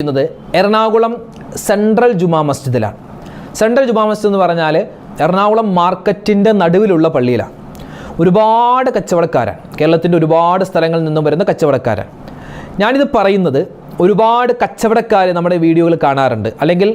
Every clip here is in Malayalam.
എറണാകുളം സെൻട്രൽ ജുമാ മസ്ജിദിലാണ്. സെൻട്രൽ ജുമാ മസ്ജിദ് എന്ന് പറഞ്ഞാൽ എറണാകുളം മാർക്കറ്റിൻ്റെ നടുവിലുള്ള പള്ളിയിലാണ്. ഒരുപാട് കച്ചവടക്കാരാണ്, കേരളത്തിൻ്റെ ഒരുപാട് സ്ഥലങ്ങളിൽ നിന്നും വരുന്ന കച്ചവടക്കാരാണ്. ഞാനിത് പറയുന്നത് ഒരുപാട് കച്ചവടക്കാർ നമ്മുടെ വീഡിയോകൾ കാണാറുണ്ട്, അല്ലെങ്കിൽ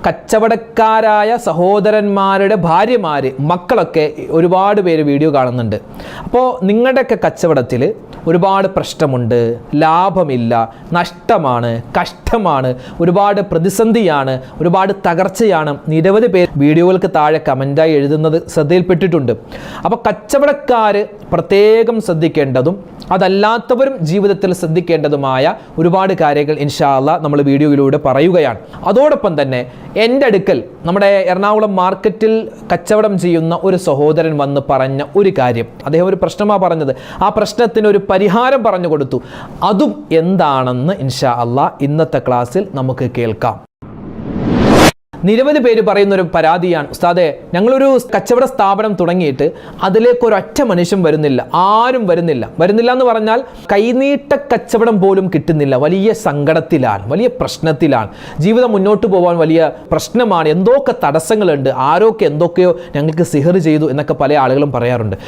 കച്ചവടക്കാരായ സഹോദരന്മാരുടെ ഭാര്യമാർ, മക്കളൊക്കെ ഒരുപാട് പേര് വീഡിയോ കാണുന്നുണ്ട്. അപ്പോൾ നിങ്ങളുടെയൊക്കെ കച്ചവടത്തിൽ ഒരുപാട് പ്രശ്നമുണ്ട്, ലാഭമില്ല, നഷ്ടമാണ്, കഷ്ടമാണ്, ഒരുപാട് പ്രതിസന്ധിയാണ്, ഒരുപാട് തകർച്ചയാണ്, നിരവധി പേർ വീഡിയോകൾക്ക് താഴെ കമൻറ്റായി എഴുതുന്നത് ശ്രദ്ധയിൽപ്പെട്ടിട്ടുണ്ട്. അപ്പോൾ കച്ചവടക്കാർ പ്രത്യേകം ശ്രദ്ധിക്കേണ്ടതും അതല്ലാത്തവരും ജീവിതത്തിൽ ശ്രദ്ധിക്കേണ്ടതുമായ ഒരുപാട് കാര്യങ്ങൾ ഇൻഷാ അല്ലാഹ് നമ്മൾ വീഡിയോയിലൂടെ പറയുകയാണ്. അതോടൊപ്പം തന്നെ എൻ്റെ അടുക്കൽ നമ്മുടെ എറണാകുളം മാർക്കറ്റിൽ കച്ചവടം ചെയ്യുന്ന ഒരു സഹോദരൻ വന്ന് പറഞ്ഞ ഒരു കാര്യം, അദ്ദേഹം ഒരു പ്രശ്നമാണ് പറഞ്ഞത്, ആ പ്രശ്നത്തിന് ഒരു പരിഹാരം പറഞ്ഞു കൊടുത്തു. അതും എന്താണെന്ന് ഇൻഷാ അല്ലാഹ് ഇന്നത്തെ ക്ലാസ്സിൽ നമുക്ക് കേൾക്കാം. നിരവധി പേര് പറയുന്നൊരു പരാതിയാണ്, ഉസ്താദേ ഞങ്ങളൊരു കച്ചവട സ്ഥാപനം തുടങ്ങിയിട്ട് അതിലേക്ക് ഒരൊറ്റ മനുഷ്യൻ വരുന്നില്ല, ആരും വരുന്നില്ല എന്ന് പറഞ്ഞാൽ കൈനീട്ട കച്ചവടം പോലും കിട്ടുന്നില്ല, വലിയ സങ്കടത്തിലാണ്, വലിയ പ്രശ്നത്തിലാണ്, ജീവിതം മുന്നോട്ട് പോകാൻ വലിയ പ്രശ്നമാണ്, എന്തൊക്കെ തടസ്സങ്ങളുണ്ട്, ആരൊക്കെ എന്തൊക്കെയോ ഞങ്ങൾക്ക് സിഹർ ചെയ്തു എന്നൊക്കെ പല ആളുകളും പറയാറുണ്ട്.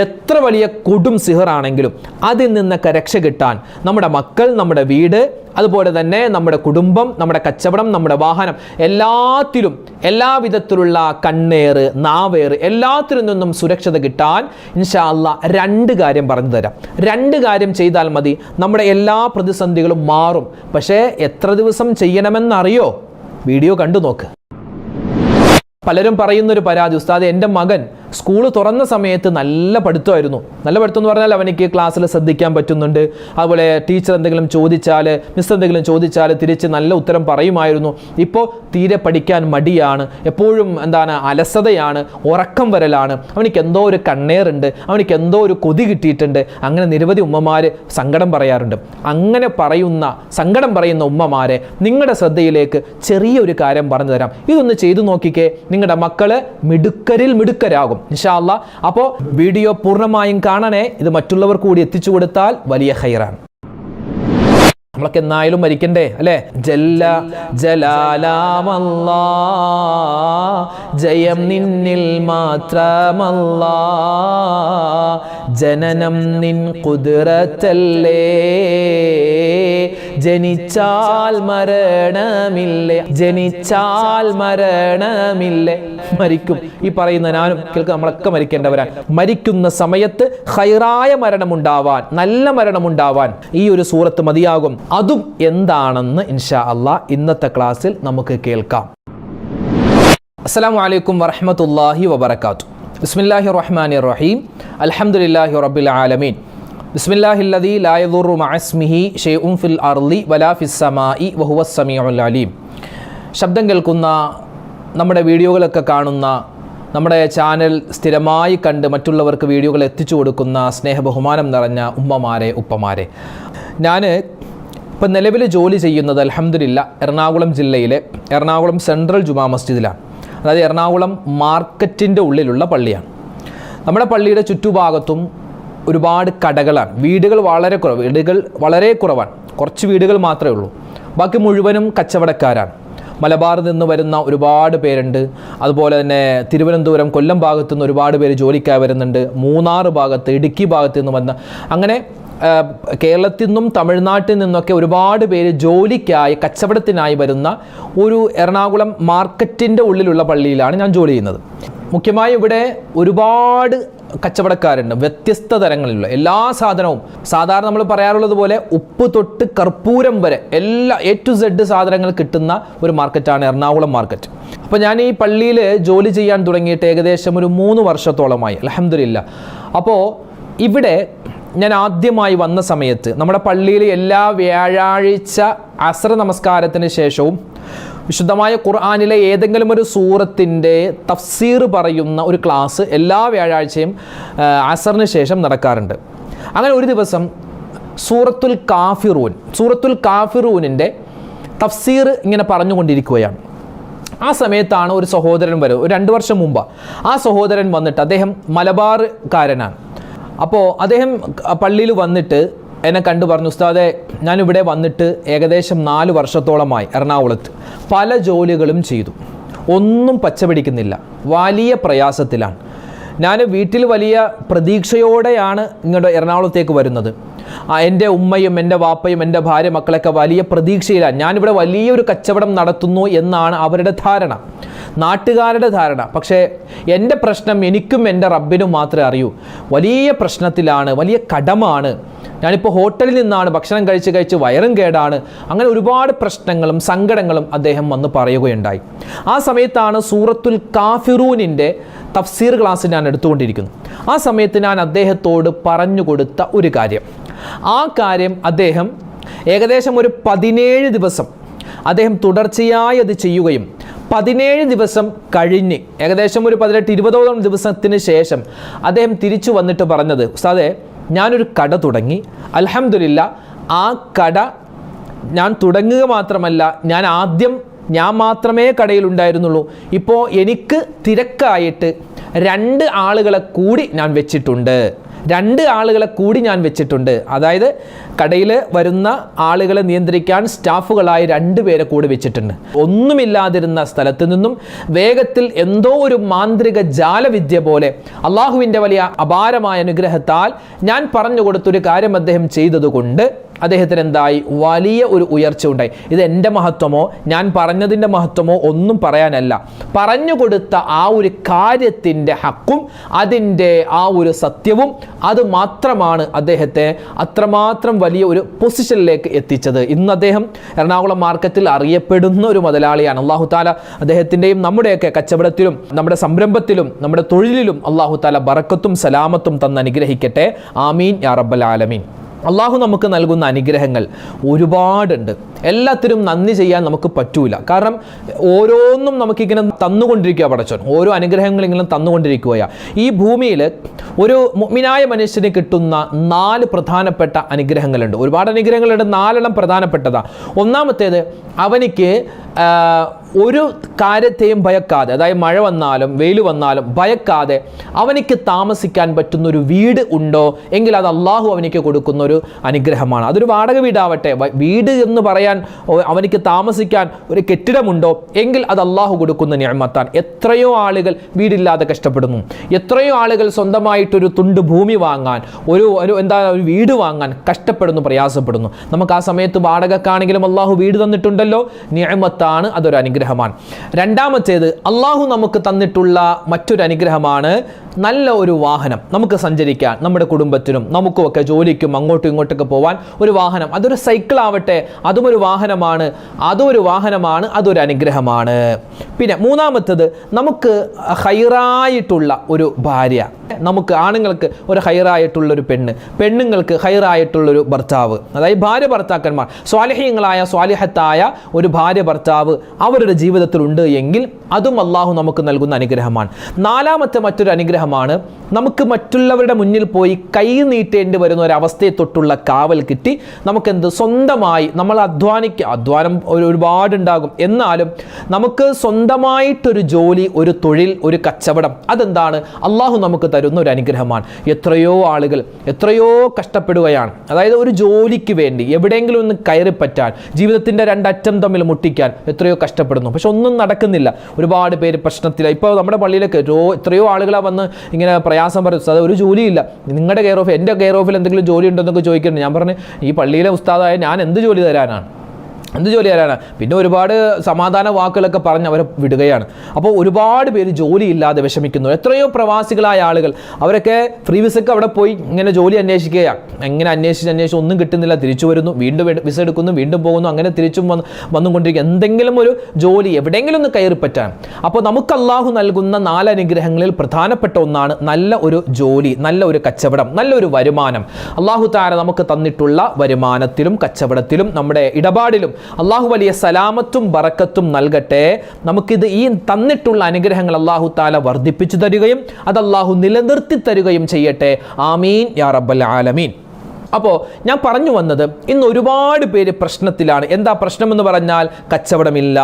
എത്ര വലിയ കൊടും സിഹറാണെങ്കിലും അതിൽ നിന്നൊക്കെ രക്ഷ കിട്ടാൻ നമ്മുടെ മക്കൾ, നമ്മുടെ വീട്, അതുപോലെ തന്നെ നമ്മുടെ കുടുംബം, നമ്മുടെ കച്ചവടം, നമ്മുടെ വാഹനം, എല്ലാത്തിലും എല്ലാവിധത്തിലുള്ള കണ്ണേറ്, നാവേറ്, എല്ലാത്തിലും നിന്നും സുരക്ഷത കിട്ടാൻ ഇൻഷാ അല്ലാഹ് 2 കാര്യം പറഞ്ഞു തരാം. 2 കാര്യം ചെയ്താൽ മതി, നമ്മുടെ എല്ലാ പ്രതിസന്ധികളും മാറും. പക്ഷേ എത്ര ദിവസം ചെയ്യണമെന്നറിയോ? വീഡിയോ കണ്ടു നോക്ക്. പലരും പറയുന്നൊരു പരാതി, ഉസ്താദ് എൻ്റെ മകൻ സ്കൂൾ തുറന്ന സമയത്ത് നല്ല പഠിത്തമായിരുന്നു. നല്ല പഠിത്തം എന്ന് പറഞ്ഞാൽ അവനിക്ക് ക്ലാസ്സിൽ ശ്രദ്ധിക്കാൻ പറ്റുന്നുണ്ട്, അതുപോലെ ടീച്ചർ എന്തെങ്കിലും ചോദിച്ചാൽ, മിസ് എന്തെങ്കിലും ചോദിച്ചാൽ തിരിച്ച് നല്ല ഉത്തരം പറയുമായിരുന്നു. ഇപ്പോൾ തീരെ പഠിക്കാൻ മടിയാണ്, എപ്പോഴും അലസതയാണ്, ഉറക്കം വരലാണ്, അവനിക്ക് എന്തോ ഒരു കണ്ണേറുണ്ട്, അവനിക്ക് എന്തോ ഒരു കൊതി കിട്ടിയിട്ടുണ്ട്. അങ്ങനെ നിരവധി ഉമ്മമാർ സങ്കടം പറയാറുണ്ട്. അങ്ങനെ സങ്കടം പറയുന്ന ഉമ്മമാരെ നിങ്ങളുടെ ശ്രദ്ധയിലേക്ക് ചെറിയൊരു കാര്യം പറഞ്ഞു തരാം. ഇതൊന്ന് ചെയ്തു നോക്കിക്കേ, നിങ്ങളുടെ മക്കള് മിടുക്കരാകും ഇൻഷാ അല്ലാഹ്. അപ്പോൾ വീഡിയോ പൂർണ്ണമായും കാണണേ, ഇത് മറ്റുള്ളവർക്ക് കൂടി എത്തിച്ചു കൊടുത്താൽ വലിയ ഖൈറാണ്. നമ്മളൊക്കെ എന്നായാലും മരിക്കണ്ടേ അല്ലേ? ജലാലാമല്ലാ ജയം നിന്നിൽ മാത്രമല്ലാ, ജനനം നിൻ ഖുദ്റത്തല്ലേ, ജനിച്ചാൽ മരണമില്ലേ. മരിക്കും, ഈ പറയുന്ന ഞാനും കേൾക്കുക, നമ്മളൊക്കെ മരിക്കേണ്ടവരാണ്. മരിക്കുന്ന സമയത്ത് ഖൈറായ മരണമുണ്ടാവാൻ, നല്ല മരണമുണ്ടാവാൻ ഈ ഒരു സൂറത്ത് മതിയാകും. അതും എന്താണെന്ന് ഇൻഷാ അല്ലാഹ് ഇന്നത്തെ ക്ലാസ്സിൽ നമുക്ക് കേൾക്കാം. അസ്സലാമു അലൈക്കും വറഹ്മത്തുള്ളാഹി വബറകാതുഹു. ബിസ്മില്ലാഹിർ റഹ്മാനിർ റഹീം. അൽഹംദുലില്ലാഹി റബ്ബിൽ ആലമീൻ. ബിസ്മില്ലാഹില്ലദീ ലാ യദുറു മഅസ്മിഹി ഷൈഉൻ ഫിൽ അർളി വലാ ഫിസ് സമാഇ വഹുവസ് സമീഉൽ അലീം. ശബ്ദം കേൾക്കുന്ന, നമ്മുടെ വീഡിയോകളൊക്കെ കാണുന്ന, നമ്മുടെ ചാനൽ സ്ഥിരമായി കണ്ട് മറ്റുള്ളവർക്ക് വീഡിയോകൾ എത്തിച്ചു കൊടുക്കുന്ന സ്നേഹബഹുമാനം നിറഞ്ഞ ഉമ്മമാരെ, ഉപ്പമാരെ, ഞാൻ ഇപ്പം നിലവിൽ ജോലി ചെയ്യുന്നത് അൽഹംദുലില്ലാ എറണാകുളം ജില്ലയിലെ എറണാകുളം സെൻട്രൽ ജുമാ മസ്ജിദിലാണ്. അതായത് എറണാകുളം മാർക്കറ്റിൻ്റെ ഉള്ളിലുള്ള പള്ളിയാണ്. നമ്മുടെ പള്ളിയുടെ ചുറ്റുഭാഗത്തും ഒരുപാട് കടകളാണ്, വീടുകൾ വളരെ കുറവാണ്, കുറച്ച് വീടുകൾ മാത്രമേ ഉള്ളൂ. ബാക്കി മുഴുവനും കച്ചവടക്കാരാണ്. മലബാറിൽ നിന്ന് വരുന്ന ഒരുപാട് പേരുണ്ട്, അതുപോലെ തന്നെ തിരുവനന്തപുരം, കൊല്ലം ഭാഗത്തു നിന്ന് ഒരുപാട് പേര് ജോലിക്കായി വരുന്നുണ്ട്, മൂന്നാർ ഭാഗത്ത്, ഇടുക്കി ഭാഗത്തു നിന്ന് വന്ന, അങ്ങനെ കേരളത്തിൽ നിന്നും തമിഴ്നാട്ടിൽ നിന്നൊക്കെ ഒരുപാട് പേര് ജോലിക്കായി, കച്ചവടത്തിനായി വരുന്ന ഒരു എറണാകുളം മാർക്കറ്റിൻ്റെ ഉള്ളിലുള്ള പള്ളിയിലാണ് ഞാൻ ജോലി ചെയ്യുന്നത്. മുഖ്യമായും ഇവിടെ ഒരുപാട് കച്ചവടക്കാരുണ്ട്, വ്യത്യസ്ത തരങ്ങളിലുള്ള എല്ലാ സാധനവും. സാധാരണ നമ്മൾ പറയാറുള്ളത് പോലെ ഉപ്പ് തൊട്ട് കർപ്പൂരം വരെ എല്ലാ A to Z സാധനങ്ങൾ കിട്ടുന്ന ഒരു മാർക്കറ്റാണ് എറണാകുളം മാർക്കറ്റ്. അപ്പോൾ ഞാൻ ഈ പള്ളിയിൽ ജോലി ചെയ്യാൻ തുടങ്ങിയിട്ട് ഏകദേശം ഒരു 3 വർഷത്തോളമായി അൽഹംദുലില്ലാ. അപ്പോൾ ഇവിടെ ഞാൻ ആദ്യമായി വന്ന സമയത്ത് നമ്മുടെ പള്ളിയിൽ എല്ലാ വ്യാഴാഴ്ച അസ്ർ നമസ്കാരത്തിന് ശേഷവും വിശുദ്ധമായ ഖുർആനിലെ ഏതെങ്കിലും ഒരു സൂറത്തിൻ്റെ തഫ്സീർ പറയുന്ന ഒരു ക്ലാസ് എല്ലാ വ്യാഴാഴ്ചയും അസറിന് ശേഷം നടക്കാറുണ്ട്. അങ്ങനെ ഒരു ദിവസം സൂറത്തുൽ കാഫിറൂനിൻ്റെ തഫ്സീർ ഇങ്ങനെ പറഞ്ഞുകൊണ്ടിരിക്കുകയാണ്. ആ സമയത്താണ് ഒരു സഹോദരൻ ഒരു 2 വർഷം മുമ്പ് ആ സഹോദരൻ വന്നിട്ട്, അദ്ദേഹം മലബാർകാരനാണ്. അപ്പോൾ അദ്ദേഹം പള്ളിയിൽ വന്നിട്ട് എന്നെ കണ്ടു പറഞ്ഞു, ഉസ്താദെ ഞാനിവിടെ വന്നിട്ട് ഏകദേശം 4 വർഷത്തോളമായി എറണാകുളത്ത് പല ജോലികളും ചെയ്തു, ഒന്നും പച്ചപിടിക്കുന്നില്ല, വലിയ പ്രയാസത്തിലാണ്. ഞാൻ വീട്ടിൽ വലിയ പ്രതീക്ഷയോടെയാണ് ഇങ്ങോട്ട് എറണാകുളത്തേക്ക് വരുന്നത്. എൻ്റെ ഉമ്മയും എൻ്റെ വാപ്പയും എൻ്റെ ഭാര്യ മക്കളൊക്കെ വലിയ പ്രതീക്ഷയിലാണ്. ഞാനിവിടെ വലിയൊരു കച്ചവടം നടത്തുന്നു എന്നാണ് അവരുടെ ധാരണ, നാട്ടുകാരുടെ ധാരണ. പക്ഷേ എൻ്റെ പ്രശ്നം എനിക്കും എൻ്റെ റബ്ബിനും മാത്രമേ അറിയൂ. വലിയ പ്രശ്നത്തിലാണ്, വലിയ കടമാണ്. ഞാനിപ്പോൾ ഹോട്ടലിൽ നിന്നാണ് ഭക്ഷണം കഴിച്ച് വയറും കേടാണ്. അങ്ങനെ ഒരുപാട് പ്രശ്നങ്ങളും സങ്കടങ്ങളും അദ്ദേഹം വന്ന് പറയുകയുണ്ടായി. ആ സമയത്താണ് സൂറത്തുൽ കാഫിറൂനിൻ്റെ തഫ്സീർ ക്ലാസ് ഞാൻ എടുത്തുകൊണ്ടിരിക്കുന്നത്. ആ സമയത്ത് ഞാൻ അദ്ദേഹത്തോട് പറഞ്ഞു കൊടുത്ത ഒരു കാര്യം, ആ കാര്യം അദ്ദേഹം ഏകദേശം ഒരു 17 ദിവസം അദ്ദേഹം തുടർച്ചയായി അത് ചെയ്യുകയും 17 ദിവസം കഴിഞ്ഞ് ഏകദേശം ഒരു 18-20 ദിവസത്തിന് ശേഷം അദ്ദേഹം തിരിച്ചു വന്നിട്ട് പറഞ്ഞത്, ഉസ്താദേ ഞാനൊരു കട തുടങ്ങി, അൽഹംദുലില്ലാ ആ കട ഞാൻ തുടങ്ങുക മാത്രമല്ല, ഞാൻ മാത്രമേ കടയിലുണ്ടായിരുന്നുള്ളൂ. ഇപ്പോൾ എനിക്ക് തിരക്കായിട്ട് 2 ആളുകളെ കൂടി ഞാൻ വെച്ചിട്ടുണ്ട്. അതായത് കടയിൽ വരുന്ന ആളുകളെ നിയന്ത്രിക്കാൻ സ്റ്റാഫുകളായി 2 പേരെ കൂടി വെച്ചിട്ടുണ്ട്. ഒന്നുമില്ലാതിരുന്ന സ്ഥലത്ത് നിന്നും വേഗത്തിൽ എന്തോ ഒരു മാന്ത്രിക ജാലവിദ്യ പോലെ അള്ളാഹുവിൻ്റെ വലിയ അപാരമായ അനുഗ്രഹത്താൽ ഞാൻ പറഞ്ഞു കൊടുത്തൊരു കാര്യം അദ്ദേഹം ചെയ്തതുകൊണ്ട് അദ്ദേഹത്തിന് എന്തായി, വലിയ ഒരു ഉയർച്ച ഉണ്ടായി. ഇത് എൻ്റെ മഹത്വമോ ഞാൻ പറഞ്ഞതിൻ്റെ മഹത്വമോ ഒന്നും പറയാനല്ല, പറഞ്ഞു കൊടുത്ത ആ ഒരു കാര്യത്തിൻ്റെ ഹക്കും അതിൻ്റെ ആ ഒരു സത്യവും അത് മാത്രമാണ് അദ്ദേഹത്തെ അത്രമാത്രം വലിയ ഒരു പൊസിഷനിലേക്ക് എത്തിച്ചത്. ഇന്ന് അദ്ദേഹം എറണാകുളം മാർക്കറ്റിൽ അറിയപ്പെടുന്ന ഒരു മുതലാളിയാണ്. അല്ലാഹു തആല അദ്ദേഹത്തിൻ്റെയും നമ്മുടെയൊക്കെ കച്ചവടത്തിലും നമ്മുടെ സംരംഭത്തിലും നമ്മുടെ തൊഴിലിലും അല്ലാഹു തആല ബറക്കത്തും സലാമത്തും തന്ന് അനുഗ്രഹിക്കട്ടെ. ആമീൻ യാ റബ്ബൽ ആലമീൻ. അള്ളാഹു നമുക്ക് നൽകുന്ന അനുഗ്രഹങ്ങൾ ഒരുപാടുണ്ട്. എല്ലാത്തിനും നന്ദി ചെയ്യാൻ നമുക്ക് പറ്റൂല. കാരണം ഓരോന്നും നമുക്കിങ്ങനെ തന്നുകൊണ്ടിരിക്കുക പടച്ചോൻ, ഓരോ അനുഗ്രഹങ്ങളിങ്ങനെ തന്നുകൊണ്ടിരിക്കുകയാണ്. ഈ ഭൂമിയിൽ ഒരു മുഅ്മിനായ മനുഷ്യന് കിട്ടുന്ന 4 പ്രധാനപ്പെട്ട അനുഗ്രഹങ്ങളുണ്ട്. ഒരുപാട് അനുഗ്രഹങ്ങളുണ്ട്, 4 പ്രധാനപ്പെട്ടതാണ്. ഒന്നാമത്തേത്, അവനിക്ക് ഒരു കാര്യത്തെയും ഭയക്കാതെ, അതായത് മഴ വന്നാലും വെയിൽ വന്നാലും ഭയക്കാതെ അവനിക്ക് താമസിക്കാൻ പറ്റുന്നൊരു വീട് ഉണ്ടോ എങ്കിൽ അത് അള്ളാഹു അവനിക്ക് കൊടുക്കുന്നൊരു അനുഗ്രഹമാണ്. അതൊരു വാടക വീടാവട്ടെ, വീട് എന്ന് പറയാൻ അവനിക്ക് താമസിക്കാൻ ഒരു കെട്ടിടമുണ്ടോ എങ്കിൽ അത് അള്ളാഹു കൊടുക്കുന്ന നിഅമത്താണ്. എത്രയോ ആളുകൾ വീടില്ലാതെ കഷ്ടപ്പെടുന്നു, എത്രയോ ആളുകൾ സ്വന്തമായിട്ടൊരു തുണ്ട് ഭൂമി വാങ്ങാൻ, ഒരു വീട് വാങ്ങാൻ കഷ്ടപ്പെടുന്നു, പ്രയാസപ്പെടുന്നു. നമുക്ക് ആ സമയത്ത് വാടകക്കാണെങ്കിലും അള്ളാഹു വീട് തന്നിട്ടുണ്ടല്ലോ, നിഅമത്താണ്, അതൊരു അനുഗ്രഹമാണ്. രണ്ടാമത്തേത്, അള്ളാഹു നമുക്ക് തന്നിട്ടുള്ള മറ്റൊരു അനുഗ്രഹമാണ് നല്ല ഒരു വാഹനം. നമുക്ക് സഞ്ചരിക്കാൻ, നമ്മുടെ കുടുംബത്തിനും നമുക്കുമൊക്കെ ജോലിക്കും അങ്ങോട്ടും ഇങ്ങോട്ടൊക്കെ പോവാൻ ഒരു വാഹനം, അതൊരു സൈക്കിൾ ആവട്ടെ, അതും ഒരു വാഹനമാണ്, അതൊരു അനുഗ്രഹമാണ്. പിന്നെ മൂന്നാമത്തേത്, നമുക്ക് ഹൈറായിട്ടുള്ള ഒരു ഭാര്യ, നമുക്ക് ആണുങ്ങൾക്ക് ഒരു ഹൈറായിട്ടുള്ളൊരു പെണ്ണുങ്ങൾക്ക് ഹൈറായിട്ടുള്ളൊരു ഭർത്താവ്, അതായത് ഭാര്യ ഭർത്താക്കന്മാർ സ്വാലിഹീങ്ങളായ സ്വാലിഹത്തായ ഒരു ഭാര്യ ഭർത്താവ് അവരുടെ ജീവിതത്തിലുണ്ട് എങ്കിൽ അതും അള്ളാഹു നമുക്ക് നൽകുന്ന അനുഗ്രഹമാണ്. നാലാമത്തെ മറ്റൊരു അനുഗ്രഹമാണ്, നമുക്ക് മറ്റുള്ളവരുടെ മുന്നിൽ പോയി കൈ നീട്ടേണ്ടി വരുന്ന ഒരു അവസ്ഥയെ തൊട്ടുള്ള കാവൽ കിട്ടി നമുക്കെന്ത് സ്വന്തമായി നമ്മൾ അധ്വാനം ഒരുപാടുണ്ടാകും, എന്നാലും നമുക്ക് സ്വന്തമായിട്ടൊരു ജോലി, ഒരു തൊഴിൽ, ഒരു കച്ചവടം, അതെന്താണ് അള്ളാഹു നമുക്ക് തരുന്ന ഒരു അനുഗ്രഹമാണ്. എത്രയോ ആളുകൾ എത്രയോ കഷ്ടപ്പെടുകയാണ്, അതായത് ഒരു ജോലിക്ക് വേണ്ടി എവിടെയെങ്കിലും ഒന്ന് കയറിപ്പറ്റാൻ, ജീവിതത്തിൻ്റെ 2 അറ്റം തമ്മിൽ മുട്ടിക്കാൻ എത്രയോ കഷ്ടപ്പെടുന്നു. പക്ഷെ ഒന്നും നടക്കുന്നില്ല, ഒരുപാട് പേര് പ്രശ്നത്തിലാണ്. ഇപ്പോൾ നമ്മുടെ പള്ളിയിലേക്ക് എത്രയോ ആളുകളാണ് വന്ന് ഇങ്ങനെ പ്രയാസം പറയുന്നത്, അത് ഒരു ജോലിയില്ല, നിങ്ങളുടെ കെയർ ഓഫ്, എൻ്റെ കെയർ ഓഫിൽ എന്തെങ്കിലും ജോലി ഉണ്ടോ എന്നൊക്കെ ചോദിക്കുന്നുണ്ട്. ഞാൻ പറഞ്ഞു, ഈ പള്ളിയിലെ ഉസ്താദായ ഞാൻ എന്ത് ജോലി തരാനാണ്? പിന്നെ ഒരുപാട് സമാധാന വാക്കുകളൊക്കെ പറഞ്ഞ് അവരെ വിടുകയാണ്. അപ്പോൾ ഒരുപാട് പേര് ജോലിയില്ലാതെ വിഷമിക്കുന്നു. എത്രയോ പ്രവാസികളായ ആളുകൾ, അവരൊക്കെ ഫ്രീ വിസയ്ക്ക് അവിടെ പോയി ഇങ്ങനെ ജോലി അന്വേഷിക്കുകയാണ്. എങ്ങനെ അന്വേഷിച്ച് ഒന്നും കിട്ടുന്നില്ല, തിരിച്ചു വരുന്നു, വീണ്ടും വിസ എടുക്കുന്നു, വീണ്ടും പോകുന്നു, അങ്ങനെ തിരിച്ചും വന്നുകൊണ്ടിരിക്കുക. എന്തെങ്കിലും ഒരു ജോലി എവിടെയെങ്കിലും ഒന്ന് കയറിപ്പറ്റാൻ. അപ്പോൾ നമുക്ക് അള്ളാഹു നൽകുന്ന 4 അനുഗ്രഹങ്ങളിൽ പ്രധാനപ്പെട്ട ഒന്നാണ് നല്ല ഒരു ജോലി, നല്ല ഒരു കച്ചവടം, നല്ലൊരു വരുമാനം. അള്ളാഹു തആല നമുക്ക് തന്നിട്ടുള്ള വരുമാനത്തിലും കച്ചവടത്തിലും നമ്മുടെ ഇടപാടിലും അള്ളാഹു വലിയ സലാമത്തും ബറക്കത്തും നൽകട്ടെ. നമുക്കിത് ഈ തന്നിട്ടുള്ള അനുഗ്രഹങ്ങൾ അള്ളാഹു തആല വർദ്ധിപ്പിച്ചു തരികയും അത് അള്ളാഹു നിലനിർത്തി തരികയും ചെയ്യട്ടെ. ആമീൻ യാ റബ്ബൽ ആലമീൻ. അപ്പോൾ ഞാൻ പറഞ്ഞു വന്നത്, ഇന്ന് ഒരുപാട് പേര് പ്രശ്നത്തിലാണ്. എന്താ പ്രശ്നമെന്ന് പറഞ്ഞാൽ കച്ചവടമില്ല,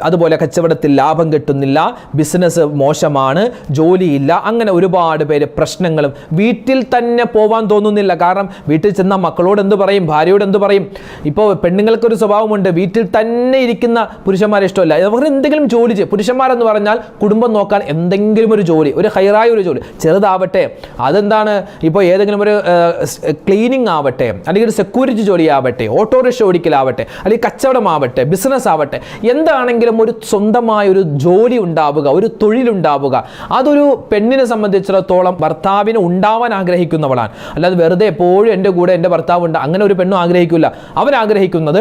അതുപോലെ കച്ചവടത്തിൽ ലാഭം കിട്ടുന്നില്ല, ബിസിനസ് മോശമാണ്, ജോലിയില്ല, അങ്ങനെ ഒരുപാട് പേര് പ്രശ്നങ്ങളും. വീട്ടിൽ തന്നെ പോവാൻ തോന്നുന്നില്ല. കാരണം വീട്ടിൽ ചെന്നാൽ മക്കളോട് എന്ത് പറയും, ഭാര്യയോട് എന്ത് പറയും. ഇപ്പോൾ പെണ്ണുങ്ങൾക്കൊരു സ്വഭാവമുണ്ട്, വീട്ടിൽ തന്നെ ഇരിക്കുന്ന പുരുഷന്മാരെ ഇഷ്ടമല്ല. അവർ എന്തെങ്കിലും ജോലി ചെയ്യും. പുരുഷന്മാരെന്ന് പറഞ്ഞാൽ കുടുംബം നോക്കാൻ എന്തെങ്കിലും ഒരു ജോലി, ഒരു ഹൈറായ ഒരു ജോലി, ചെറുതാവട്ടെ, അതെന്താണ്, ഇപ്പോൾ ഏതെങ്കിലും ഒരു ക്ലീനിങ് ആവട്ടെ, അല്ലെങ്കിൽ ഒരു സെക്യൂരിറ്റി ജോലി ആവട്ടെ, ഓട്ടോറിക്ഷ ഓടിക്കലാവട്ടെ, അല്ലെങ്കിൽ കച്ചവടമാവട്ടെ, ബിസിനസ് ആവട്ടെ, എന്താണെങ്കിലും ഒരു സ്വന്തമായ ഒരു ജോലി ഉണ്ടാവുക, ഒരു തൊഴിലുണ്ടാവുക, അതൊരു പെണ്ണിനെ സംബന്ധിച്ചിടത്തോളം ഭർത്താവിന് ഉണ്ടാവാൻ ആഗ്രഹിക്കുന്നവളാണ്. അല്ലാതെ വെറുതെ എപ്പോഴും എൻ്റെ കൂടെ എൻ്റെ ഭർത്താവ് ഉണ്ട്, അങ്ങനെ ഒരു പെണ്ണും ആഗ്രഹിക്കില്ല. അവരാഗ്രഹിക്കുന്നത്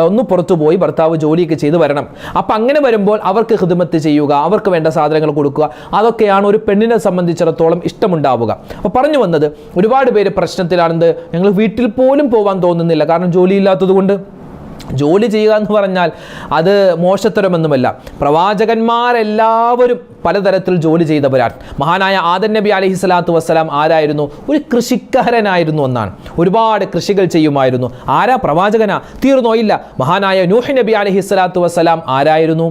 ഒന്ന് പുറത്തു പോയി ഭർത്താവ് ജോലിയൊക്കെ ചെയ്ത് വരണം. അപ്പം അങ്ങനെ വരുമ്പോൾ അവർക്ക് ഖിദ്മത്ത് ചെയ്യുക, അവർക്ക് വേണ്ട സാധനങ്ങൾ കൊടുക്കുക, അതൊക്കെയാണ് ഒരു പെണ്ണിനെ സംബന്ധിച്ചിടത്തോളം ഇഷ്ടമുണ്ടാവുക. അപ്പോൾ പറഞ്ഞു വന്നത്, ഒരുപാട് പേര് പ്രശ്നത്തിലാണെന്ന്, ഞങ്ങൾ വീട്ടിൽ പോലും പോകാൻ തോന്നുന്നില്ല, കാരണം ജോലിയില്ലാത്തത് കൊണ്ട്. ജോലി ചെയ്യുക എന്ന് പറഞ്ഞാൽ അത് മോശത്തരമൊന്നുമല്ല. പ്രവാചകന്മാരെല്ലാവരും പലതരത്തിൽ ജോലി ചെയ്തവരാണ്. മഹാനായ ആദം നബി അലൈഹി സ്വലാത്തു വസ്സലാം ആരായിരുന്നു? ഒരു കൃഷിക്കാരനായിരുന്നു എന്നാണ്. ഒരുപാട് കൃഷികൾ ചെയ്യുമായിരുന്നു. ആരാ? പ്രവാചകനാ? തീർന്നോ? ഇല്ല. മഹാനായ നൂഹ് നബി അലൈഹി സ്വലാത്തു വസ്സലാം ആരായിരുന്നു?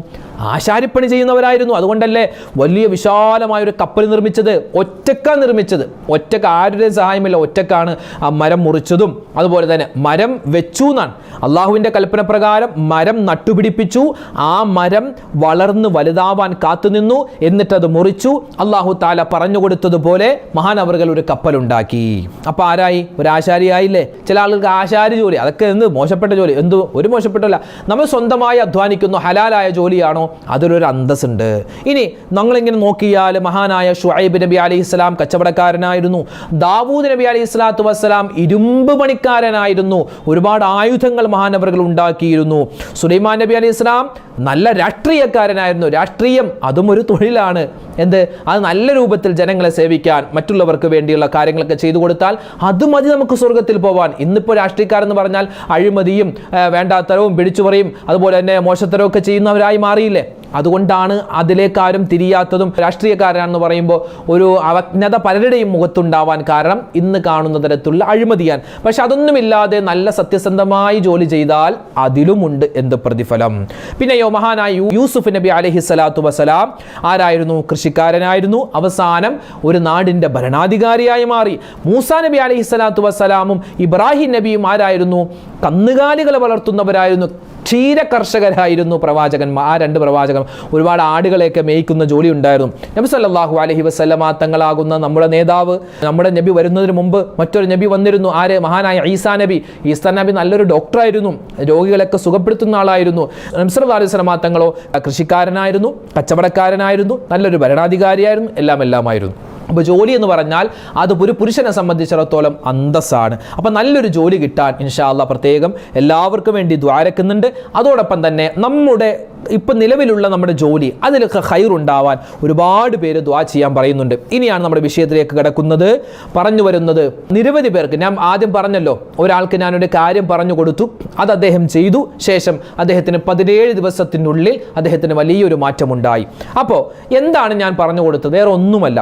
ആശാരിപ്പണി ചെയ്യുന്നവരായിരുന്നു. അതുകൊണ്ടല്ലേ വലിയ വിശാലമായൊരു കപ്പൽ നിർമ്മിച്ചത്. ഒറ്റക്കാണ് നിർമ്മിച്ചത്. ഒറ്റക്ക്, ആരുടെയും സഹായമില്ല. ഒറ്റക്കാണ് ആ മരം മുറിച്ചതും അതുപോലെ തന്നെ മരം വെച്ചു എന്നാണ്. അള്ളാഹുവിൻ്റെ കൽപ്പന പ്രകാരം മരം നട്ടുപിടിപ്പിച്ചു. ആ മരം വളർന്ന് വലുതാവാൻ കാത്തുനിന്നു. എന്നിട്ടത് മുറിച്ചു. അള്ളാഹു താല പറഞ്ഞു കൊടുത്തതുപോലെ മഹാനവറുകൾ ഒരു കപ്പലുണ്ടാക്കി. അപ്പോൾ ആരായി? ഒരു ആശാരിയായില്ലേ? ചില ആളുകൾക്ക് ആശാരി ജോലി, അതൊക്കെ എന്ത് മോശപ്പെട്ട ജോലി? എന്തു ഒരു മോശപ്പെട്ടല്ല. നമ്മൾ സ്വന്തമായി അധ്വാനിക്കുന്നു, ഹലാലായ ജോലിയാണോ, അതിലൊരു അന്തസ്സുണ്ട്. ഇനി നമ്മളിങ്ങനെ നോക്കിയാൽ മഹാനായ ഷുഐബ് നബി അലൈഹി സ്വലാം കച്ചവടക്കാരനായിരുന്നു. ദാവൂദ് നബി അലൈഹി സ്വലാത്തു വസ്സലാം ഇരുമ്പ് പണിക്കാരനായിരുന്നു. ഒരുപാട് ആയുധങ്ങൾ മഹാനവറുകൾ ഉണ്ടാക്കിയിരുന്നു. സുലൈമാൻ നബി അലൈഹി സ്വലാം നല്ല രാഷ്ട്രീയക്കാരനായിരുന്നു. രാഷ്ട്രീയം അതും ഒരു തൊഴിലാണ്. എന്ത്? അത് നല്ല രൂപത്തിൽ ജനങ്ങളെ സേവിക്കാൻ, മറ്റുള്ളവർക്ക് വേണ്ടിയുള്ള കാര്യങ്ങളൊക്കെ ചെയ്തു കൊടുത്താൽ അത് മതി നമുക്ക് സ്വർഗത്തിൽ പോവാൻ. ഇന്നിപ്പോൾ രാഷ്ട്രീയക്കാരെന്ന് പറഞ്ഞാൽ അഴിമതിയും വേണ്ടാത്തരവും പിടിച്ചുപറിയും അതുപോലെ തന്നെ മോശത്തരവും ഒക്കെ ചെയ്യുന്നവരായി മാറിയില്ലേ? അതുകൊണ്ടാണ് അതിലേക്കാരും തിരിയാത്തതും. രാഷ്ട്രീയക്കാരാണെന്ന് പറയുമ്പോൾ ഒരു അവജ്ഞത പലരുടെയും മുഖത്തുണ്ടാവാൻ കാരണം ഇന്ന് കാണുന്ന തരത്തിലുള്ള അഴിമതിയാൻ. പക്ഷെ അതൊന്നുമില്ലാതെ നല്ല സത്യസന്ധമായി ജോലി ചെയ്താൽ അതിലുമുണ്ട് എന്ത് പ്രതിഫലം. പിന്നെയോ മഹാനായ യൂസുഫ് നബി അലൈഹി സ്വലാത്തു വസ്സലാം ആരായിരുന്നു? കൃഷിക്കാരനായിരുന്നു. അവസാനം ഒരു നാടിൻ്റെ ഭരണാധികാരിയായി മാറി. മൂസാ നബി അലൈഹി സ്വലാത്തു വസ്സലാമും ഇബ്രാഹിം നബിയും ആരായിരുന്നു? കന്നുകാലികളെ വളർത്തുന്നവരായിരുന്നു. ക്ഷീര കർഷകരായിരുന്നു പ്രവാചകന്മാർ. ആ രണ്ട് പ്രവാചകൻ ഒരുപാട് ആടുകളെയൊക്കെ മേയ്ക്കുന്ന ജോലി ഉണ്ടായിരുന്നു. നബി സല്ലല്ലാഹു അലൈഹി വസല്ലമ തങ്ങളാകുന്ന നമ്മുടെ നേതാവ്, നമ്മുടെ നബി വരുന്നതിന് മുമ്പ് മറ്റൊരു നബി വന്നിരുന്നു. ആര്? മഹാനായ ഈസാ നബി. ഈസാ നബി നല്ലൊരു ഡോക്ടറായിരുന്നു, രോഗികളൊക്കെ സുഖപ്പെടുത്തുന്ന ആളായിരുന്നു. നബി സല്ലല്ലാഹു അലൈഹി വസല്ലമ തങ്ങളോ കൃഷിക്കാരനായിരുന്നു, കച്ചവടക്കാരനായിരുന്നു, നല്ലൊരു ഭരണാധികാരിയായിരുന്നു, എല്ലാമായിരുന്നു. അപ്പോൾ ജോലി എന്ന് പറഞ്ഞാൽ അത് ഒരു പുരുഷനെ സംബന്ധിച്ചിടത്തോളം അന്തസ്സാണ്. അപ്പോൾ നല്ലൊരു ജോലി കിട്ടാൻ ഇൻഷാ അല്ലാഹ് പ്രത്യേകം എല്ലാവർക്കും വേണ്ടി ദ്വാരക്കുന്നുണ്ട്. അതോടൊപ്പം തന്നെ നമ്മുടെ ഇപ്പം നിലവിലുള്ള നമ്മുടെ ജോലി അതിലൊക്കെ ഖൈറുണ്ടാവാൻ ഒരുപാട് പേര് ദുആ ചെയ്യാൻ പറയുന്നുണ്ട്. ഇനിയാണ് നമ്മുടെ വിഷയത്തിലേക്ക് കിടക്കുന്നത്. പറഞ്ഞു വരുന്നത്, നിരവധി പേർക്ക് ഞാൻ ആദ്യം പറഞ്ഞല്ലോ, ഒരാൾക്ക് ഞാനൊരു കാര്യം പറഞ്ഞു കൊടുത്തു, അത് അദ്ദേഹം ചെയ്തു. ശേഷം അദ്ദേഹത്തിന് 17 ദിവസത്തിനുള്ളിൽ അദ്ദേഹത്തിന് വലിയൊരു മാറ്റമുണ്ടായി. അപ്പോൾ എന്താണ് ഞാൻ പറഞ്ഞു കൊടുത്തത്? വേറെ ഒന്നുമല്ല,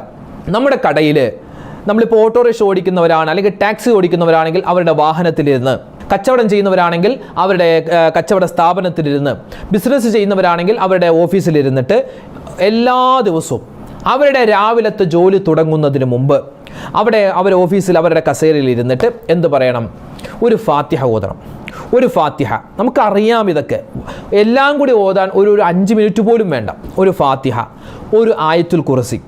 നമ്മുടെ കടയിൽ നമ്മളിപ്പോൾ ഓട്ടോറിക്ഷ ഓടിക്കുന്നവരാണ്, അല്ലെങ്കിൽ ടാക്സി ഓടിക്കുന്നവരാണെങ്കിൽ അവരുടെ വാഹനത്തിലിരുന്ന്, കച്ചവടം ചെയ്യുന്നവരാണെങ്കിൽ അവരുടെ കച്ചവട സ്ഥാപനത്തിലിരുന്ന്, ബിസിനസ് ചെയ്യുന്നവരാണെങ്കിൽ അവരുടെ ഓഫീസിലിരുന്നിട്ട് എല്ലാ ദിവസവും അവരുടെ രാവിലത്തെ ജോലി തുടങ്ങുന്നതിന് മുമ്പ് അവർ ഓഫീസിൽ അവരുടെ കസേരയിൽ ഇരുന്നിട്ട് എന്ത് പറയണം? ഒരു ഫാത്തിഹ ഓതണം. ഒരു ഫാത്തിഹ. നമുക്കറിയാം ഇതൊക്കെ, എല്ലാം കൂടി ഓതാൻ ഒരു 5 മിനിറ്റ് പോലും വേണ്ട. ഒരു ഫാത്തിഹ, ഒരു ആയത്തുൽ കുർസി,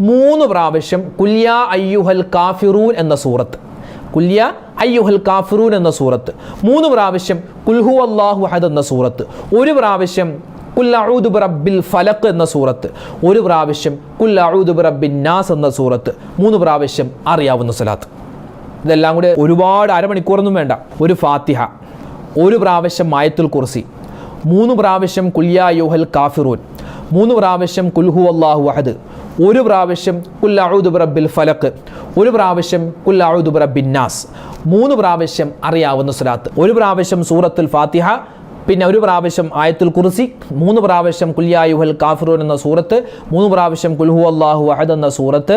3 പ്രാവശ്യം കുല്യാ അയ്യുഹൽ കാഫിറൂൻ എന്ന സൂറത്ത്, കുല്യാ അയ്യുഹൽ കാഫിറൂൻ എന്ന സൂറത്ത്, 3 പ്രാവശ്യം കുൽഹു അല്ലാഹു അഹദ് എന്ന സൂറത്ത്, 1 പ്രാവശ്യം കുൽ അഊദു ബിറബ്ബിൽ ഫലഖ് എന്ന സൂറത്ത്, 1 പ്രാവശ്യം കുൽ അഊദു ബിറബ്ബിൻ നാസ് എന്ന സൂറത്ത്, 3 പ്രാവശ്യം അറിയാവുന്ന സ്വലാത്ത്. ഇതെല്ലാം കൂടെ ഒരുപാട് അരമണിക്കൂറൊന്നും വേണ്ട. ഒരു ഫാത്തിഹ, 1 പ്രാവശ്യം ആയത്തുൽ കുർസി, 3 പ്രാവശ്യം കുല്യാ അയ്യുഹൽ കാഫിറൂൻ, 3 പ്രാവശ്യം കുൽഹു അല്ലാഹു അഹദ്, 1 പ്രാവശ്യം കുൽ അഊദു ബിറബ്ബിൽ ഫലഖ്, 1 പ്രാവശ്യം കുൽ അഊദു ബിറബ്ബിൻ നാസ്, 3 പ്രാവശ്യം അറിയാവുന്ന സ്വലാത്ത്, 1 പ്രാവശ്യം സൂറത്തുൽ ഫാത്തിഹ, പിന്നെ ഒരു പ്രാവശ്യം ആയത്തുൽ കുർസി, 3 പ്രാവശ്യം ഖുൽ യാ അയ്യുഹൽ കാഫിറൂൻ എന്ന സൂറത്ത്, 3 പ്രാവശ്യം ഖുൽ ഹുവല്ലാഹു അഹദ് എന്ന സൂറത്ത്,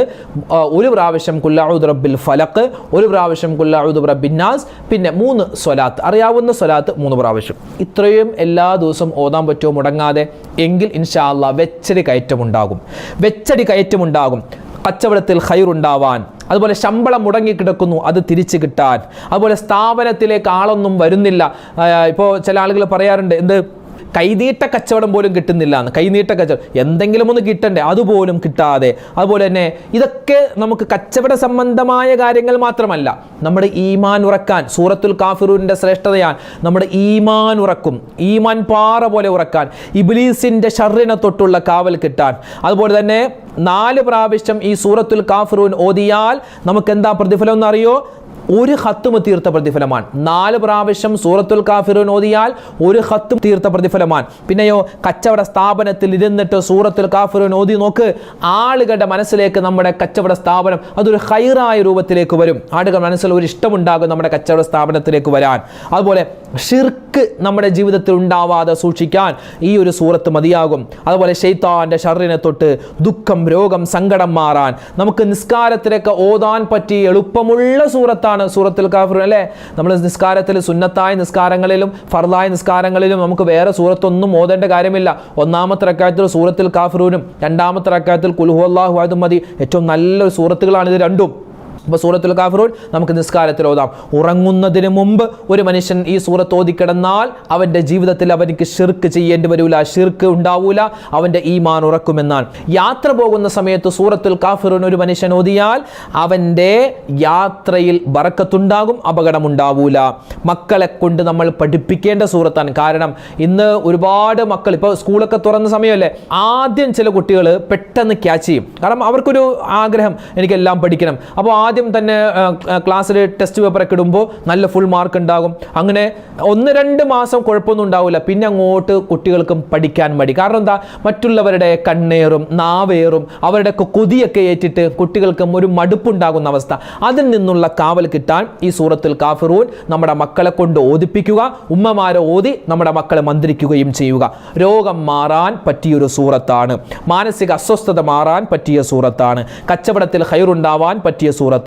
1 പ്രാവശ്യം ഖുൽ അഊദു റബ്ബിൽ ഫലഖ്, 1 പ്രാവശ്യം ഖുൽ അഊദു ബിറബ്ബിൻ നാസ്, പിന്നെ 3 സ്വലാത്ത്, അറിയാവുന്ന സ്വലാത്ത് 3 പ്രാവശ്യം. ഇത്രയും എല്ലാ ദിവസവും ഓതാൻ പറ്റുമോ മുടങ്ങാതെ? എങ്കിൽ ഇൻഷാ അല്ലാഹ് വെച്ചടി കയറ്റമുണ്ടാകും. കച്ചവടത്തിൽ ഖൈറുണ്ടാവാൻ, അതുപോലെ ശമ്പളം മുടങ്ങിക്കിടക്കുന്നു അത് തിരിച്ചു കിട്ടാൻ, അതുപോലെ സ്ഥാപനത്തിലേക്ക് ആളൊന്നും വരുന്നില്ല. ഇപ്പോൾ ചില ആളുകൾ പറയാറുണ്ട്, എന്ത് കൈനീട്ട കച്ചവടം പോലും കിട്ടുന്നില്ല എന്ന്. കൈനീട്ട കച്ചവടം എന്തെങ്കിലും ഒന്ന് കിട്ടണ്ടേ, അതുപോലും കിട്ടാതെ. അതുപോലെ തന്നെ ഇതൊക്കെ നമുക്ക് കച്ചവട സംബന്ധമായ കാര്യങ്ങൾ മാത്രമല്ല, നമ്മുടെ ഈമാൻ ഉറക്കാൻ സൂറത്തുൽ കാഫിറൂനിൻ്റെ ശ്രേഷ്ഠതയാണ്. നമ്മുടെ ഈമാൻ ഉറക്കും, ഈമാൻ പാറ പോലെ ഉറക്കാൻ, ഇബ്ലീസിൻ്റെ ഷർറിനെ തൊട്ടുള്ള കാവൽ കിട്ടാൻ. അതുപോലെ തന്നെ 4 പ്രാവശ്യം ഈ സൂറത്തുൽ കാഫിറൂൻ ഓതിയാൽ നമുക്ക് എന്താ പ്രതിഫലം എന്നറിയോ? 1 ഖത്മ് തീർത്ത പ്രതിഫലമാണ്. 4 പ്രാവശ്യം സൂറത്തുൽ കാഫിറൂൻ ഓതിയാൽ 1 ഖത്മ് തീർത്ത പ്രതിഫലമാണ്. പിന്നെയോ കച്ചവട സ്ഥാപനത്തിൽ ഇരുന്നിട്ട് സൂറത്തുൽ കാഫിറൂൻ ഓതി നോക്ക്, ആളുകളുടെ മനസ്സിലേക്ക് നമ്മുടെ കച്ചവട സ്ഥാപനം അതൊരു ഖൈറായ രൂപത്തിലേക്ക് വരും. ആളുകളുടെ മനസ്സിൽ ഒരു ഇഷ്ടമുണ്ടാകും നമ്മുടെ കച്ചവട സ്ഥാപനത്തിലേക്ക് വരാൻ. അതുപോലെ ഷിർക്ക് നമ്മുടെ ജീവിതത്തിൽ ഉണ്ടാവാതെ സൂക്ഷിക്കാൻ ഈ ഒരു സൂറത്ത് മതിയാകും. അതുപോലെ ശൈത്താന്റെ ഷർറിനെ തൊട്ട് ദുഃഖം, രോഗം, സങ്കടം മാറാൻ നമുക്ക് നിസ്കാരത്തിലേക്ക് ഓതാൻ പറ്റി എളുപ്പമുള്ള സൂറത്താണ് സൂറത്തുൽ കാഫിറൂൻ അല്ലേ? നമ്മൾ നിസ്കാരത്തിൽ സുന്നത്തായ നിസ്കാരങ്ങളിലും ഫർളായ നിസ്കാരങ്ങളിലും നമുക്ക് വേറെ സൂറത്തൊന്നും ഓതേണ്ട കാര്യമില്ല. 1-ാമത്തെ റക്അത്തിൽ സൂറത്തുൽ കാഫിറൂനും 2-ാമത്തെ റക്അത്തിൽ ഖുൽ ഹുവല്ലാഹു അഹദും മതി. ഏറ്റവും നല്ല സൂറത്തുകളാണ് ഇത് രണ്ടും. അപ്പോൾ സൂറത്തുൽ കാഫിറൂൻ നമുക്ക് നിസ്കാരത്തിൽ ഓതാം. ഉറങ്ങുന്നതിന് മുമ്പ് ഒരു മനുഷ്യൻ ഈ സൂറത്ത് ഓതിക്കിടന്നാൽ അവൻ്റെ ജീവിതത്തിൽ അവനിക്ക് ഷിർക്ക് ചെയ്യേണ്ടി വരില്ല, ഷിർക്ക് ഉണ്ടാവൂല, അവൻ്റെ ഈമാൻ ഉറക്കുമെന്നാണ്. യാത്ര പോകുന്ന സമയത്ത് സൂറത്തുൽ കാഫിറൂൻ ഒരു മനുഷ്യൻ ഓതിയാൽ അവൻ്റെ യാത്രയിൽ ബറക്കത്തുണ്ടാകും, അപകടമുണ്ടാവൂല. മക്കളെ കൊണ്ട് നമ്മൾ പഠിപ്പിക്കേണ്ട സൂറത്താണ്. കാരണം ഇന്ന് ഒരുപാട് മക്കൾ, ഇപ്പോൾ സ്കൂളൊക്കെ തുറന്ന സമയമല്ലേ, ആദ്യം ചില കുട്ടികൾ പെട്ടെന്ന് ക്യാച്ച് ചെയ്യും. കാരണം അവർക്കൊരു ആഗ്രഹം, എനിക്കെല്ലാം പഠിക്കണം. അപ്പോൾ ആദ്യം തന്നെ ക്ലാസ്സിൽ ടെസ്റ്റ് പേപ്പറൊക്കെ ഇടുമ്പോൾ നല്ല ഫുൾ മാർക്ക് ഉണ്ടാകും. അങ്ങനെ 1-2 മാസം കുഴപ്പമൊന്നും ഉണ്ടാവില്ല. പിന്നെ അങ്ങോട്ട് കുട്ടികൾക്കും പഠിക്കാൻ മടി. കാരണം എന്താ? മറ്റുള്ളവരുടെ കണ്ണേറും നാവേറും അവരുടെ കൊതിയൊക്കെ ഏറ്റിട്ട് കുട്ടികൾക്കും ഒരു മടുപ്പുണ്ടാകുന്ന അവസ്ഥ. അതിൽ നിന്നുള്ള കാവൽ കിട്ടാൻ ഈ സൂറത്തുൽ കാഫിറൂൻ നമ്മുടെ മക്കളെ കൊണ്ട് ഓതിപ്പിക്കുക, ഉമ്മമാരെ ഓതി നമ്മുടെ മക്കളെ മന്ത്രിക്കുകയും ചെയ്യുക. രോഗം മാറാൻ പറ്റിയൊരു സൂറത്താണ്, മാനസിക അസ്വസ്ഥത മാറാൻ പറ്റിയ സൂറത്താണ്, കച്ചവടത്തിൽ ഖൈറുണ്ടാവാൻ പറ്റിയ സൂറത്താണ്,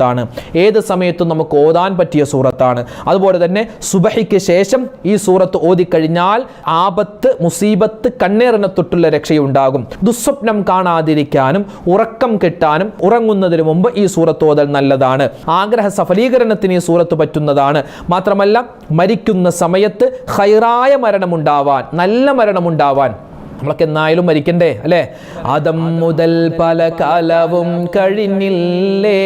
ഏത് സമയത്തും നമുക്ക് ഓതാൻ പറ്റിയ സൂറത്താണ്. അതുപോലെ തന്നെ സുബഹിക്ക് ശേഷം ഈ സൂറത്ത് ഓതിക്കഴിഞ്ഞാൽ ആപത്ത്, മുസീബത്ത്, കണ്ണേറിനെ തൊട്ടുള്ള രക്ഷയുണ്ടാകും. ദുസ്വപ്നം കാണാതിരിക്കാനും ഉറക്കം കിട്ടാനും ഉറങ്ങുന്നതിന് മുമ്പ് ഈ സൂറത്ത് ഓതൽ നല്ലതാണ്. ആഗ്രഹ സഫലീകരണത്തിന് ഈ സൂറത്ത് പറ്റുന്നതാണ്. മാത്രമല്ല മരിക്കുന്ന സമയത്ത് ഖൈറായ മരണമുണ്ടാവാൻ, നല്ല മരണമുണ്ടാവാൻ, നമ്മളൊക്കെ എന്നായാലും മരിക്കണ്ടേ അല്ലേ? ആദം മുതൽ പല കാലവും കഴിഞ്ഞില്ലേ,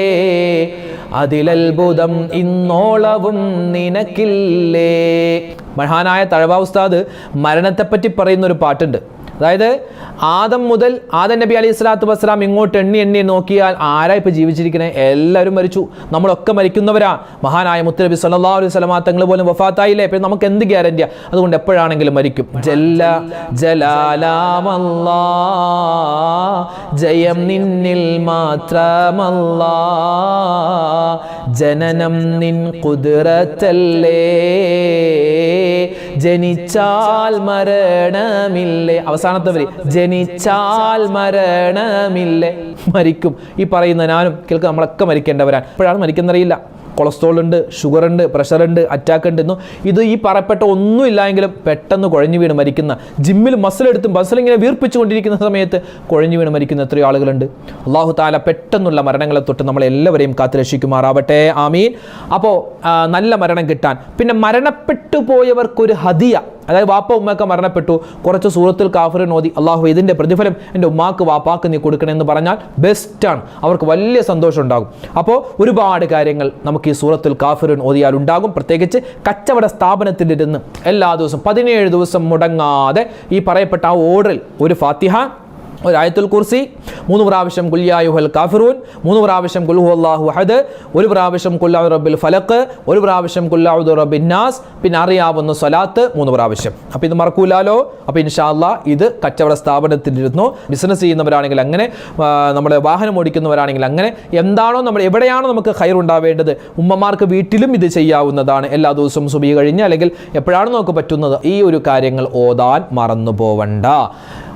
അതിലത്ഭുതം ഇന്നോളവും നിനക്കില്ലേ. മഹാനായ തഴവ ഉസ്താദ് മരണത്തെപ്പറ്റി പറയുന്ന ഒരു പാട്ടുണ്ട്. അതായത് ആദം മുതൽ ആദം നബി അലൈഹി സ്വലാത്തു വസ്സലാം ഇങ്ങോട്ട് എണ്ണി നോക്കിയാൽ ആരാ ഇപ്പോൾ ജീവിച്ചിരിക്കണേ? എല്ലാവരും മരിച്ചു, നമ്മളൊക്കെ മരിക്കുന്നവരാ. മഹാനായ മുത്തുനബി സല്ലല്ലാഹു അലൈഹി വസല്ലം തങ്ങൾ പോലും വഫാത്തായില്ലേ? അപ്പോൾ നമുക്ക് എന്ത് ഗ്യാരണ്ടിയാ? അതുകൊണ്ട് എപ്പോഴാണെങ്കിലും മരിക്കും. ജല്ല ജലാലാമല്ലാ, ജയം നിന്നിൽ മാത്രമല്ലാ, ജനനം നിൻ ഖുദ്റത്തല്ലേ, ജനിച്ചാൽ മരണമില്ലേ. അവസാനത്തെ വരി ജനിച്ചാൽ മരണമില്ലേ. മരിക്കും. ഈ പറയുന്ന ഞാനും കേൾക്കുക, നമ്മളൊക്കെ മരിക്കേണ്ടവരാണ്. എപ്പോഴാണ് മരിക്കുന്നറിയില്ല. കൊളസ്ട്രോൾ ഉണ്ട്, ഷുഗർ ഉണ്ട്, പ്രഷർ ഉണ്ട്, അറ്റാക്ക് ഉണ്ടെന്നു ഇത് ഈ പറയപ്പെട്ട ഒന്നും ഇല്ലായെങ്കിലും പെട്ടെന്ന് കുഴഞ്ഞു വീണ് മരിക്കുന്ന, ജിമ്മിൽ മസിലെടുത്തും മസിലിങ്ങനെ വീർപ്പിച്ചു കൊണ്ടിരിക്കുന്ന സമയത്ത് കുഴഞ്ഞു വീണ് മരിക്കുന്ന എത്രയോ ആളുകളുണ്ട്. അല്ലാഹു തആല പെട്ടെന്നുള്ള മരണങ്ങളെ തൊട്ട് നമ്മളെല്ലാവരെയും കാത്തുരക്ഷിക്കുമാറാവട്ടെ. ആമീൻ. അപ്പോൾ നല്ല മരണം കിട്ടാൻ, പിന്നെ മരണപ്പെട്ടു പോയവർക്കൊരു ഹദിയ, അതായത് വാപ്പ ഉമ്മയൊക്കെ മരണപ്പെട്ടു, കുറച്ച് സൂറത്തുൽ കാഫിറൂൻ ഓതി, അള്ളാഹു ഇതിൻ്റെ പ്രതിഫലം എൻ്റെ ഉമ്മാക്ക് വാപ്പാക്ക് നീ കൊടുക്കണമെന്ന് പറഞ്ഞാൽ ബെസ്റ്റാണ്. അവർക്ക് വലിയ സന്തോഷം ഉണ്ടാകും. അപ്പോൾ ഒരുപാട് കാര്യങ്ങൾ നമുക്ക് ഈ സൂറത്തുൽ കാഫിറൂൻ ഓതിയാൽ ഉണ്ടാകും. പ്രത്യേകിച്ച് കച്ചവട സ്ഥാപനത്തിലിരുന്ന് എല്ലാ ദിവസവും 17 ദിവസം മുടങ്ങാതെ ഈ പറയപ്പെട്ട ആ ഓർഡറിൽ ഒരു ഫാത്തിഹ, ഒരു ആയത്തുൽ കുർസി, 3 പ്രാവശ്യം ഖുൽ യാ അയ്യുഹൽ കാഫിറൂൻ, 3 പ്രാവശ്യം ഖുൽ ഹുവല്ലാഹു അഹദ്, 1 പ്രാവശ്യം ഖുൽ അഊദു ബിറബ്ബിൽ ഫലഖ്, 1 പ്രാവശ്യം ഖുൽ അഊദു ബിറബ്ബിൻ നാസ്, പിന്നെ അറിയാവുന്ന സ്വലാത്ത് 3 പ്രാവശ്യം. അപ്പോൾ ഇത് മറക്കൂലാലോ. അപ്പോൾ ഇൻഷാ അല്ലാഹ് ഇത് കച്ചവട സ്ഥാപനത്തിലിരുന്നു ബിസിനസ് ചെയ്യുന്നവരാണെങ്കിൽ അങ്ങനെ, നമ്മൾ വാഹനം ഓടിക്കുന്നവരാണെങ്കിൽ അങ്ങനെ, എന്താണോ നമ്മൾ എവിടെയാണോ നമുക്ക് ഖൈർ ഉണ്ടാവേണ്ടത്, ഉമ്മമാർക്ക് വീട്ടിലും ഇത് ചെയ്യാവുന്നതാണ്. എല്ലാ ദിവസവും സുബഹി കഴിഞ്ഞ് അല്ലെങ്കിൽ എപ്പോഴാണ് നമുക്ക് പറ്റുന്നത് ഈ ഒരു കാര്യങ്ങൾ ഓതാൻ മറന്നു പോവണ്ട.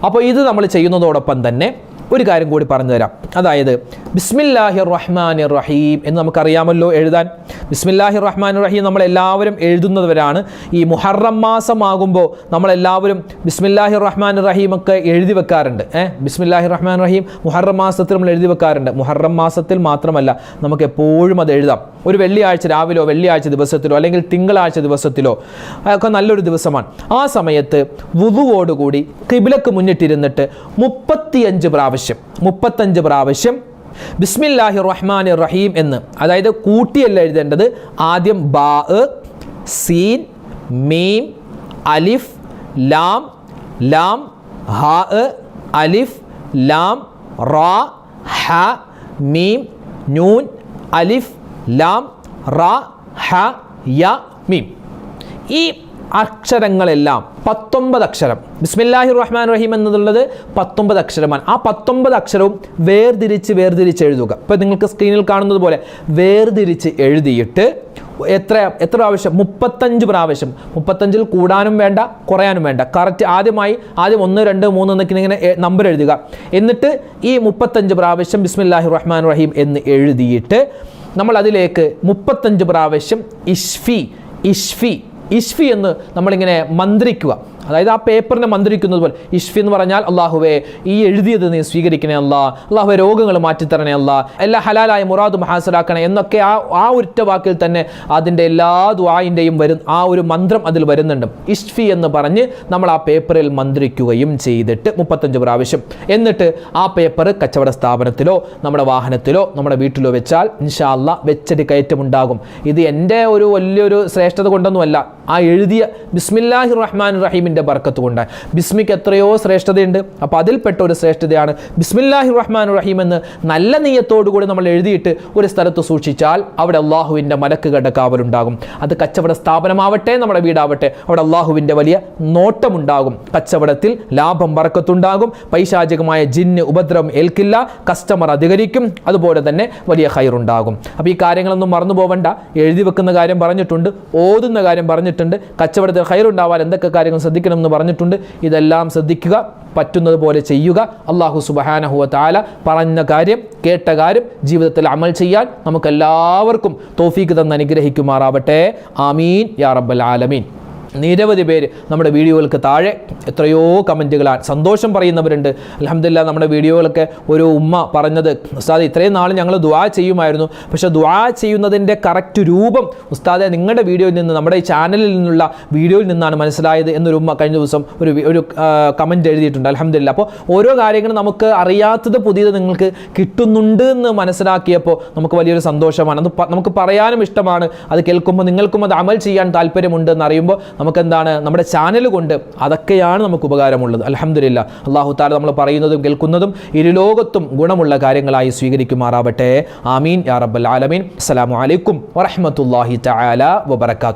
അപ്പോൾ ഇത് നമ്മൾ ചെയ്യുന്നതോടൊപ്പം തന്നെ ഒരു കാര്യം കൂടി പറഞ്ഞു തരാം. അതായത് ബിസ്മില്ലാഹിർ റഹ്മാനിർ റഹീം എന്ന് നമുക്കറിയാമല്ലോ എഴുതാൻ. ബിസ്മില്ലാഹിർ റഹ്മാനിർ റഹീം നമ്മളെല്ലാവരും എഴുതുന്നവരാണ്. ഈ മുഹറം മാസമാകുമ്പോൾ നമ്മളെല്ലാവരും ബിസ്മില്ലാഹിർ റഹ്മാനിർ റഹീം ഒക്കെ എഴുതി വെക്കാറുണ്ട്. ബിസ്മില്ലാഹിർ റഹ്മാനിർ റഹീം മുഹറം മാസത്തിൽ നമ്മൾ എഴുതി വെക്കാറുണ്ട്. മുഹറം മാസത്തിൽ മാത്രമല്ല, നമുക്ക് എപ്പോഴും അത് എഴുതാം. ഒരു വെള്ളിയാഴ്ച രാവിലോ വെള്ളിയാഴ്ച ദിവസത്തിലോ അല്ലെങ്കിൽ തിങ്കളാഴ്ച ദിവസത്തിലോ ഒക്കെ നല്ലൊരു ദിവസമാണ്. ആ സമയത്ത് വുളുവോടുകൂടി ഖിബ്ലക്ക് മുന്നിട്ടിരുന്നിട്ട് 35 പ്രാവശ്യം ബിസ്മില്ലാഹിർ റഹ്മാനിർ റഹീം എന്ന്, അതായത് കൂട്ടിയല്ല എഴുതേണ്ടത്. ആദ്യം ബാ, സീൻ, മീം, അലിഫ്, ലാം, ലാം, ഹാ, അലിഫ്, ലാം, റാ, ഹ, മീം, നൂൻ, അലിഫ്, ലാം, റാ, ഹ, യ, മീം. ഈ അക്ഷരങ്ങളെല്ലാം 19 അക്ഷരം. ബിസ്മില്ലാഹിർ റഹ്മാനിർ റഹീം എന്നുള്ളത് 19 അക്ഷരമാണ്. ആ 19 അക്ഷരവും വേർതിരിച്ച് എഴുതുക. ഇപ്പോൾ നിങ്ങൾക്ക് സ്ക്രീനിൽ കാണുന്നത് പോലെ വേർതിരിച്ച് എഴുതിയിട്ട് എത്ര പ്രാവശ്യം? 35 പ്രാവശ്യം. 35-ൽ കൂടാനും വേണ്ട കുറയാനും വേണ്ട. കറക്റ്റ് ആദ്യം 1 2 3 എന്നൊക്കെ ഇങ്ങനെ നമ്പർ എഴുതുക. എന്നിട്ട് ഈ 35 പ്രാവശ്യം ബിസ്മില്ലാഹിർ റഹ്മാനിർ റഹീം എന്ന് എഴുതിയിട്ട് നമ്മൾ അതിലേക്ക് 35 പ്രാവശ്യം ഇഷ്ഫി എന്ന് നമ്മളിങ്ങനെ മന്ത്രിക്കുക. അതായത് ആ പേപ്പറിനെ മന്ത്രിക്കുന്നത് പോലെ. ഇഷ്ഫി എന്ന് പറഞ്ഞാൽ അള്ളാഹുവേ ഈ എഴുതിയത് നീ സ്വീകരിക്കണേ അല്ലാ, അള്ളാഹുവെ രോഗങ്ങൾ മാറ്റിത്തരണേ അല്ലാ, എല്ലാ ഹലാലായ മുറാദും ഹാസിലാക്കണേ എന്നൊക്കെ ആ ഒറ്റ വാക്കിൽ തന്നെ അതിൻ്റെ എല്ലാ ദുആഇൻ്റെയും ആ ഒരു മന്ത്രം അതിൽ വരുന്നുണ്ട്. ഇഷ്ഫി എന്ന് പറഞ്ഞ് നമ്മൾ ആ പേപ്പറിൽ മന്ത്രിക്കുകയും ചെയ്തിട്ട് 35 പ്രാവശ്യം. എന്നിട്ട് ആ പേപ്പർ കച്ചവട സ്ഥാപനത്തിലോ നമ്മുടെ വാഹനത്തിലോ നമ്മുടെ വീട്ടിലോ വെച്ചാൽ ഇൻഷാ അല്ലാഹ് വെച്ചടി കയറ്റമുണ്ടാകും. ഇത് എൻ്റെ ഒരു വലിയൊരു ശ്രേഷ്ഠത കൊണ്ടൊന്നുമല്ല, ആ എഴുതിയ ബിസ്മില്ലാഹിർ റഹ്മാനിർ റഹീമിൻ്റെ ബർക്കത്ത് കൊണ്ട്. ബിസ്മിക്ക് എത്രയോ ശ്രേഷ്ഠതയുണ്ട്. അപ്പോൾ അതിൽപ്പെട്ട ഒരു ശ്രേഷ്ഠതയാണ് ബിസ്മില്ലാഹിർ റഹ്മാനിർ റഹീം എന്ന് നല്ല നിയ്യത്തോടുകൂടി നമ്മൾ എഴുതിയിട്ട് ഒരു സ്ഥലത്ത് സൂക്ഷിച്ചാൽ അവിടെ അള്ളാഹുവിൻ്റെ മലക്കുകളുടെ കാവലുണ്ടാകും. അത് കച്ചവട സ്ഥാപനമാവട്ടെ നമ്മുടെ വീടാവട്ടെ, അവിടെ അള്ളാഹുവിൻ്റെ വലിയ നോട്ടമുണ്ടാകും. കച്ചവടത്തിൽ ലാഭം ബർക്കത്തുണ്ടാകും. പൈശാചികമായ ജിന്ന് ഉപദ്രവം ഏൽക്കില്ല. കസ്റ്റമർ അധികരിക്കും. അതുപോലെ തന്നെ വലിയ ഖൈറുണ്ടാകും. അപ്പോൾ ഈ കാര്യങ്ങളൊന്നും മറന്നു പോവണ്ട. എഴുതി വെക്കുന്ന കാര്യം പറഞ്ഞിട്ടുണ്ട്, ഓതുന്ന കാര്യം പറഞ്ഞിട്ടുണ്ട്, കച്ചവടത്തിൽ ഖൈറുണ്ടാവാൻ എന്തൊക്കെ കാര്യങ്ങൾ ശ്രദ്ധിക്കണം എന്ന് പറഞ്ഞിട്ടുണ്ട്. ഇതെല്ലാം ശ്രദ്ധിക്കുക, പറ്റുന്നത് പോലെ ചെയ്യുക. അല്ലാഹു സുബ്ഹാനഹു വ തആല പറഞ്ഞ കാര്യം കേട്ട കാര്യം ജീവിതത്തിൽ അമൽ ചെയ്യാൻ നമുക്കെല്ലാവർക്കും തൗഫീഖ് തന്ന് അനുഗ്രഹിക്കുമാറാവട്ടെ. ആമീൻ യാ റബ്ബൽ ആലമീൻ. നിരവധി പേര് നമ്മുടെ വീഡിയോകൾക്ക് താഴെ എത്രയോ കമൻറ്റുകളാണ് സന്തോഷം പറയുന്നവരുണ്ട്. അൽഹംദുലില്ലാ, നമ്മുടെ വീഡിയോകളൊക്കെ ഒരു ഉമ്മ പറഞ്ഞത്, ഉസ്താദ് ഇത്രയും നാൾ ഞങ്ങൾ ദുആ ചെയ്യുമായിരുന്നു, പക്ഷേ ദുആ ചെയ്യുന്നതിൻ്റെ കറക്റ്റ് രൂപം ഉസ്താദെ നിങ്ങളുടെ വീഡിയോയിൽ നിന്ന്, നമ്മുടെ ഈ ചാനലിൽ നിന്നുള്ള വീഡിയോയിൽ നിന്നാണ് മനസ്സിലായത് എന്നൊരു ഉമ്മ കഴിഞ്ഞ ദിവസം ഒരു കമൻറ്റ് എഴുതിയിട്ടുണ്ട്. അൽഹംദുലില്ലാ. അപ്പോൾ ഓരോ കാര്യങ്ങളും നമുക്ക് അറിയാത്തത് പുതിയത് നിങ്ങൾക്ക് കിട്ടുന്നുണ്ട് എന്ന് മനസ്സിലാക്കിയപ്പോൾ നമുക്ക് വലിയൊരു സന്തോഷമാണ്. അത് നമുക്ക് പറയാനും ഇഷ്ടമാണ്. അത് കേൾക്കുമ്പോൾ നിങ്ങൾക്കും അത് അമൽ ചെയ്യാൻ താല്പര്യമുണ്ട് എന്നറിയുമ്പോൾ നമുക്കെന്താണ്, നമ്മുടെ ചാനൽ കൊണ്ട് അതൊക്കെയാണ് നമുക്ക് ഉപകാരമുള്ളത്. അൽഹംദുലില്ലാ. അല്ലാഹു തആല നമ്മൾ പറയുന്നതും കേൾക്കുന്നതും ഇരുലോകത്തും ഗുണമുള്ള കാര്യങ്ങളായി സ്വീകരിക്കുമാറാവട്ടെ. ആമീൻ യാ റബ്ബൽ ആലമീൻ. അസ്സലാമു അലൈക്കും വറഹ്മത്തുള്ളാഹി തആല വബറകാതുഹു.